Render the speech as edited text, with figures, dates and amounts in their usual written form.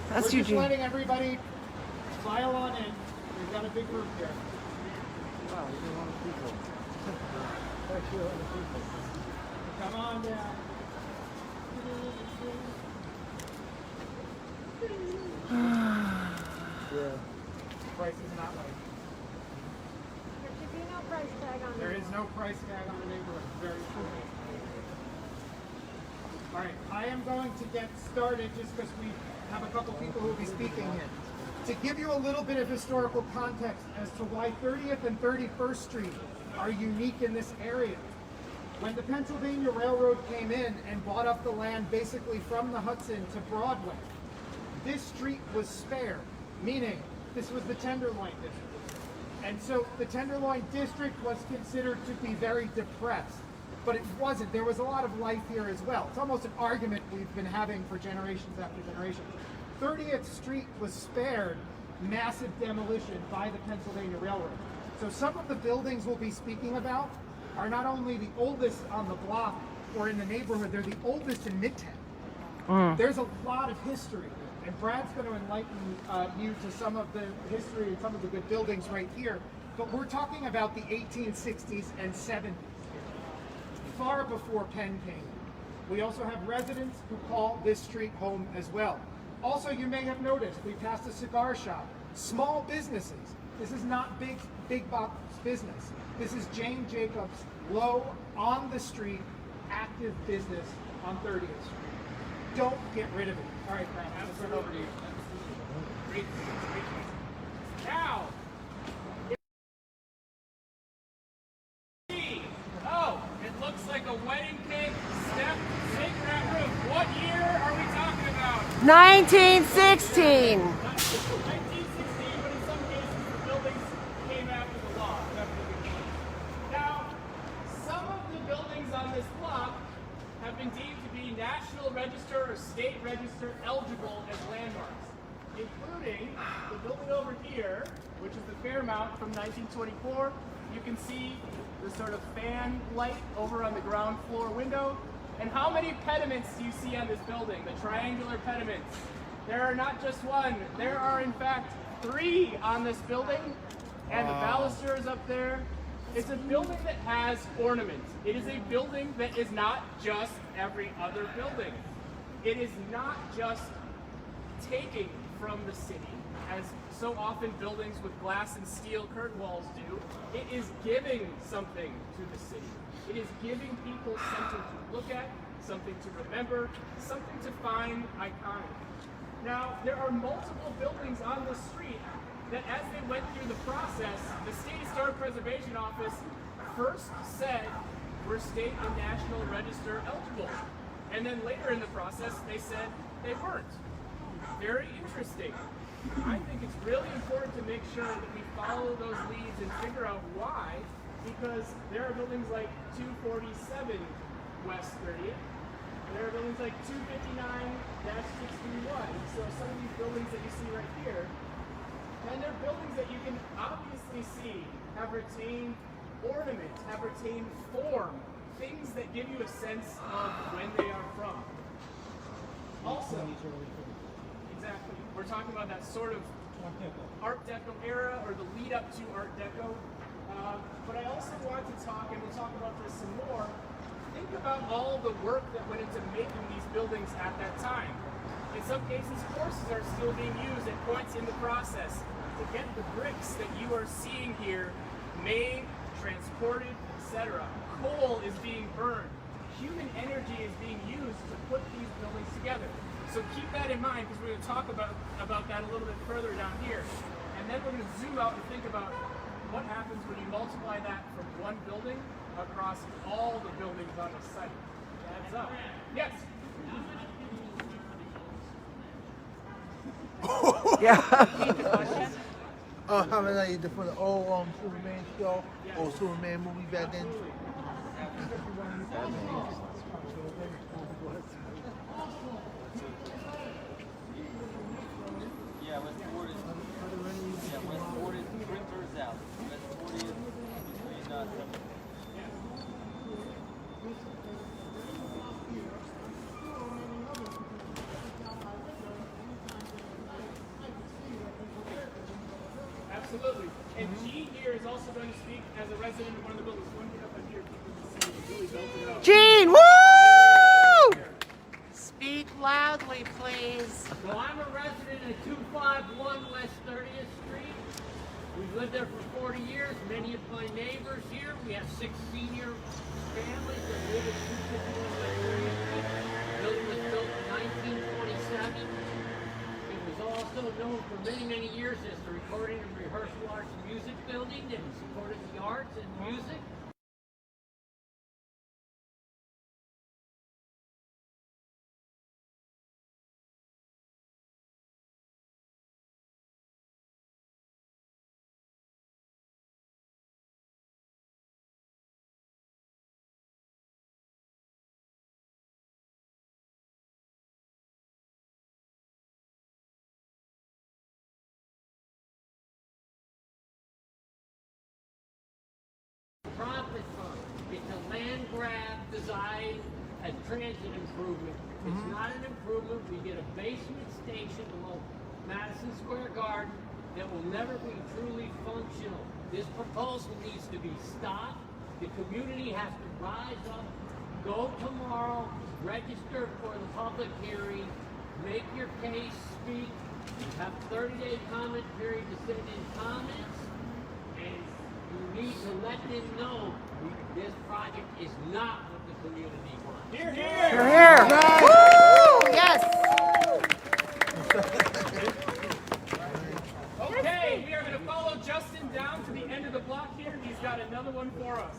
That's We're Eugene. just letting everybody file on in. We've got a big group here. Wow, you don't want to people. Actually, a lot of people. Come on down. Yeah. Price is not right. There should be no price tag on There it. is no price tag on the neighborhood. Very true. All right, I am going to get started just because we have a couple people who will be speaking here. To give you a little bit of historical context as to why 30th and 31st Street are unique in this area. When the Pennsylvania Railroad came in and bought up the land basically from the Hudson to Broadway, this street was spared, meaning this was the Tenderloin District. And so the Tenderloin District was considered to be very depressed, but it wasn't. There was a lot of life here as well. It's almost an argument we've been having for generations after generations. 30th Street was spared massive demolition by the Pennsylvania Railroad. So some of the buildings we'll be speaking about are not only the oldest on the block or in the neighborhood, they're the oldest in Midtown. There's a lot of history, and Brad's going to enlighten you to some of the history and some of the good buildings right here. But we're talking about the 1860s and 70s, far before Penn came. We also have residents who call this street home as well. Also, you may have noticed we passed a cigar shop. Small businesses. This is not big box business. This is Jane Jacobs, low, on the street, active business on 30th Street. Don't get rid of it. All right, Brad, I'll turn it over to you. Great. Now, oh, it looks like a wedding cake step sacred room. What year are we talking about? 1916. 1916, but in some cases the buildings came after the law. Now, some of the buildings on this block have been deemed to be National Register or State Register eligible as landmarks, including the building over here, which is the Fairmount from 1924. You can see the sort of fan light over on the ground floor window. And how many pediments do you see on this building? The triangular pediments. There are not just one, there are in fact 3 on this building, and the baluster is up there. It's a building that has ornament. It is a building that is not just every other building. It is not just taking from the city, as so often buildings with glass and steel curtain walls do. It is giving something to the city. It is giving people something to look at, something to remember, something to find iconic. Now, there are multiple buildings on this street that as they went through the process, the State Historic Preservation Office first said we're state and national register eligible. And then later in the process, they said they weren't. Very interesting. I think it's really important to make sure that we follow those leads and figure out why, because there are buildings like 247 West 30th. There are buildings like 259-631. So some of these buildings that you see right here, and they're buildings that you can obviously see have retained ornament, have retained form, things that give you a sense of when they are from. Also, exactly, we're talking about that sort of Art Deco era, or the lead up to Art Deco. But I also want to talk, and we'll talk about this some more, think about all the work that went into making these buildings at that time. In some cases, horses are still being used at points in the process to get the bricks that you are seeing here made, transported, etc. Coal is being burned. Human energy is being used to put these buildings together. So keep that in mind, because we're going to talk about that a little bit further down here. And then we're going to zoom out and think about what happens when you multiply that from one building across all the buildings on the site. Adds up. Yes? Yeah. How many from the old Superman show or Superman movie back then? Yeah, West 40th. Yeah, West 40th. Printers out. West 40th between 7. Eugene here is also going to speak as a resident of one of the buildings. One get up in here, people can see it really built it up. Gene, woo! Speak loudly, please. So I'm a resident at 251 West 30th Street. We've lived there for 40 years. Many of my neighbors here. We have 6 senior families that live at 251 West 30th Street. The building was built in 1927. It was also known for many, many years as the Recording and Rehearsal Arts and Music Building that supported the arts and music. Profit fund. It's a land grab designed as transit improvement. It's not an improvement. We get a basement station below Madison Square Garden that will never be truly functional. This proposal needs to be stopped. The community has to rise up, go tomorrow, register for the public hearing, make your case, speak. You have 30-day comment period to send in comments, and you need to let them know this project is not what the community wants. Here, You're here! here. Woo! Yes. Okay, we are going to follow Justin down to the end of the block here. He's got another one for us.